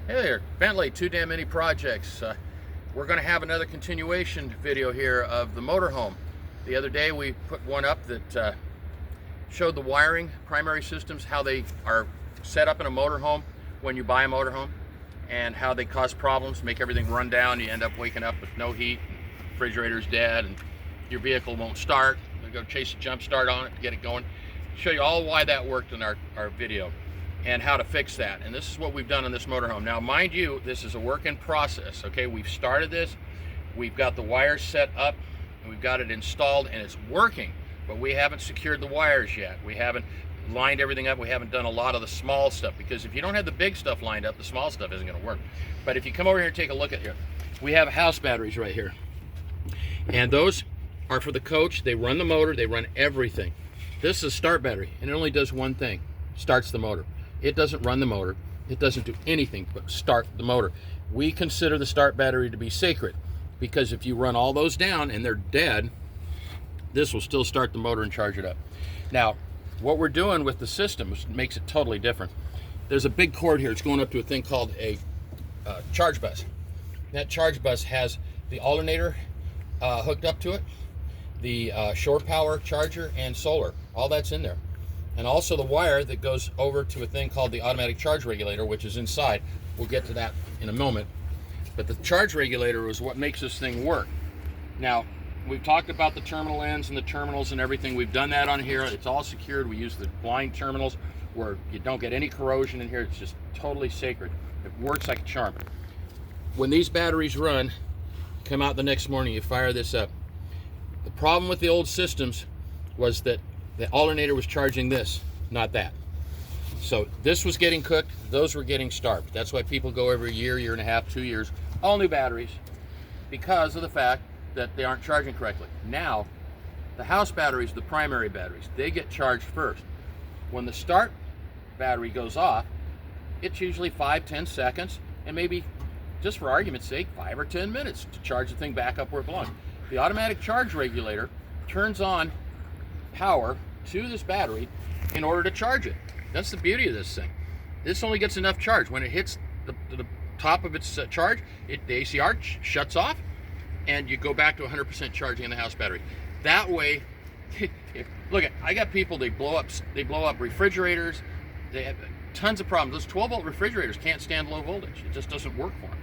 Hey there, Bentley, Too Damn Many Projects. We're going to have another continuation video here of the motorhome. The other day we put one up that showed the wiring, primary systems, how they are set up in a motorhome when you buy a motorhome, and how they cause problems, make everything run down. You end up waking up with no heat, refrigerator's dead, and your vehicle won't start. We go chase a jump start on it to get it going. Show you all why that worked in our video, and how to fix that. And this is what we've done on this motorhome. Now, mind you, this is a work in process, okay? We've started this, we've got the wires set up, and we've got it installed, and it's working, but we haven't secured the wires yet. We haven't lined everything up. We haven't done a lot of the small stuff, because if you don't have the big stuff lined up, the small stuff isn't gonna work. But if you come over here and take a look at here, we have house batteries right here. And those are for the coach. They run the motor, they run everything. This is a start battery, and it only does one thing, starts the motor. It doesn't run the motor. It doesn't do anything but start the motor. We consider the start battery to be sacred, because if you run all those down and they're dead, this will still start the motor and charge it up. Now, what we're doing with the system makes it totally different. There's a big cord here. It's going up to a thing called a charge bus. That charge bus has the alternator hooked up to it, the shore power charger, and solar. All that's in there. And also the wire that goes over to a thing called the automatic charge regulator, which is inside. We'll get to that in a moment. But the charge regulator is what makes this thing work. Now, we've talked about the terminal ends and the terminals and everything. We've done that on here. It's all secured. We use the blind terminals where you don't get any corrosion in here. It's just totally sacred. It works like a charm. When these batteries run, come out the next morning, you fire this up. The problem with the old systems was that the alternator was charging this, not that. So this was getting cooked, those were getting starved. That's why people go every year, year and a half, 2 years, all new batteries, because of the fact that they aren't charging correctly. Now, the house batteries, the primary batteries, they get charged first. When the start battery goes off, it's usually 5-10 seconds, and maybe, just for argument's sake, 5 or 10 minutes to charge the thing back up where it belongs. The automatic charge regulator turns on power to this battery in order to charge it. That's the beauty of this thing. This only gets enough charge. When it hits the top of its charge, the ACR shuts off, and you go back to 100% charging in the house battery. That way, look, I got people, they blow up refrigerators. They have tons of problems. Those 12-volt refrigerators can't stand low voltage. It just doesn't work for them.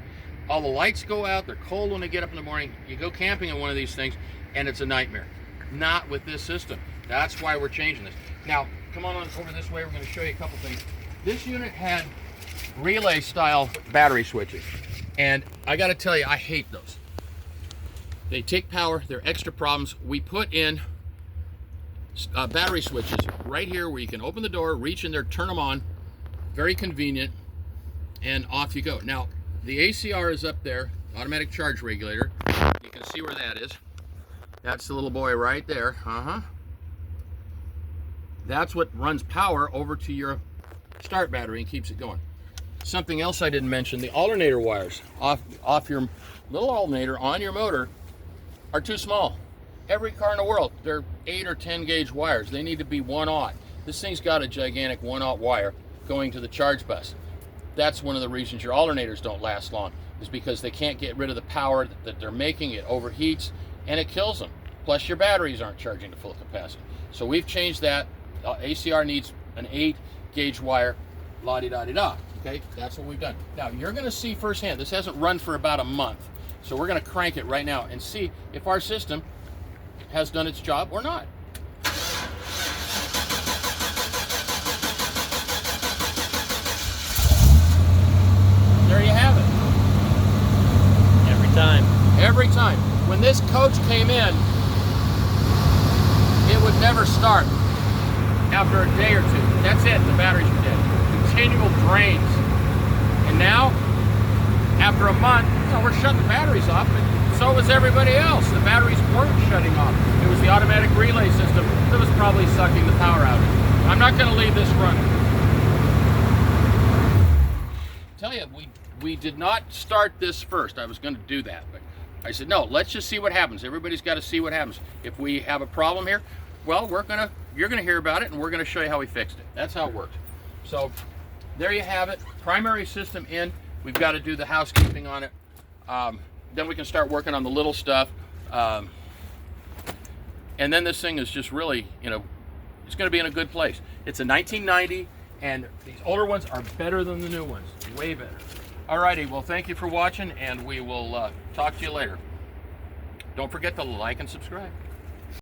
All the lights go out. They're cold when they get up in the morning. You go camping in one of these things, and it's a nightmare. Not with this system. That's why we're changing this. Now, come on over this way. We're going to show you a couple things. This unit had relay style battery switches, and I got to tell you, I hate those. They take power. They're extra problems. We put in battery switches right here where you can open the door, reach in there, turn them on. Very convenient, and off you go. Now, the ACR is up there, automatic charge regulator. You can see where that is. That's the little boy right there. That's what runs power over to your start battery and keeps it going. Something else I didn't mention, the alternator wires off your little alternator on your motor are too small. Every car in the world, they're 8 or 10 gauge wires. They need to be 1/0. This thing's got a gigantic 1/0 wire going to the charge bus. That's one of the reasons your alternators don't last long, is because they can't get rid of the power that they're making. It overheats and it kills them. Plus your batteries aren't charging to full capacity. So we've changed that. ACR needs an 8 gauge wire, la-di-da-di-da. Okay, that's what we've done. Now you're gonna see firsthand, this hasn't run for about a month. So we're gonna crank it right now and see if our system has done its job or not. There you have it. Every time. Every time. When this coach came in, it would never start after a day or two. That's it, the batteries were dead. Continual drains. And now, after a month, we're shutting the batteries off, but so was everybody else. The batteries weren't shutting off. It was the automatic relay system that was probably sucking the power out. I'm not gonna leave this running. Tell you, we did not start this first. I was gonna do that, but I said, no, let's just see what happens. Everybody's got to see what happens. If we have a problem here, well, you're gonna hear about it, and we're gonna show you how we fixed it. That's how it works. So there you have it. Primary system in. We've got to do the housekeeping on it. Then we can start working on the little stuff. And then this thing is just really, you know, it's going to be in a good place. It's a 1990, and these older ones are better than the new ones. Way better. Alrighty, well, thank you for watching, and we will talk to you later. Don't forget to like and subscribe.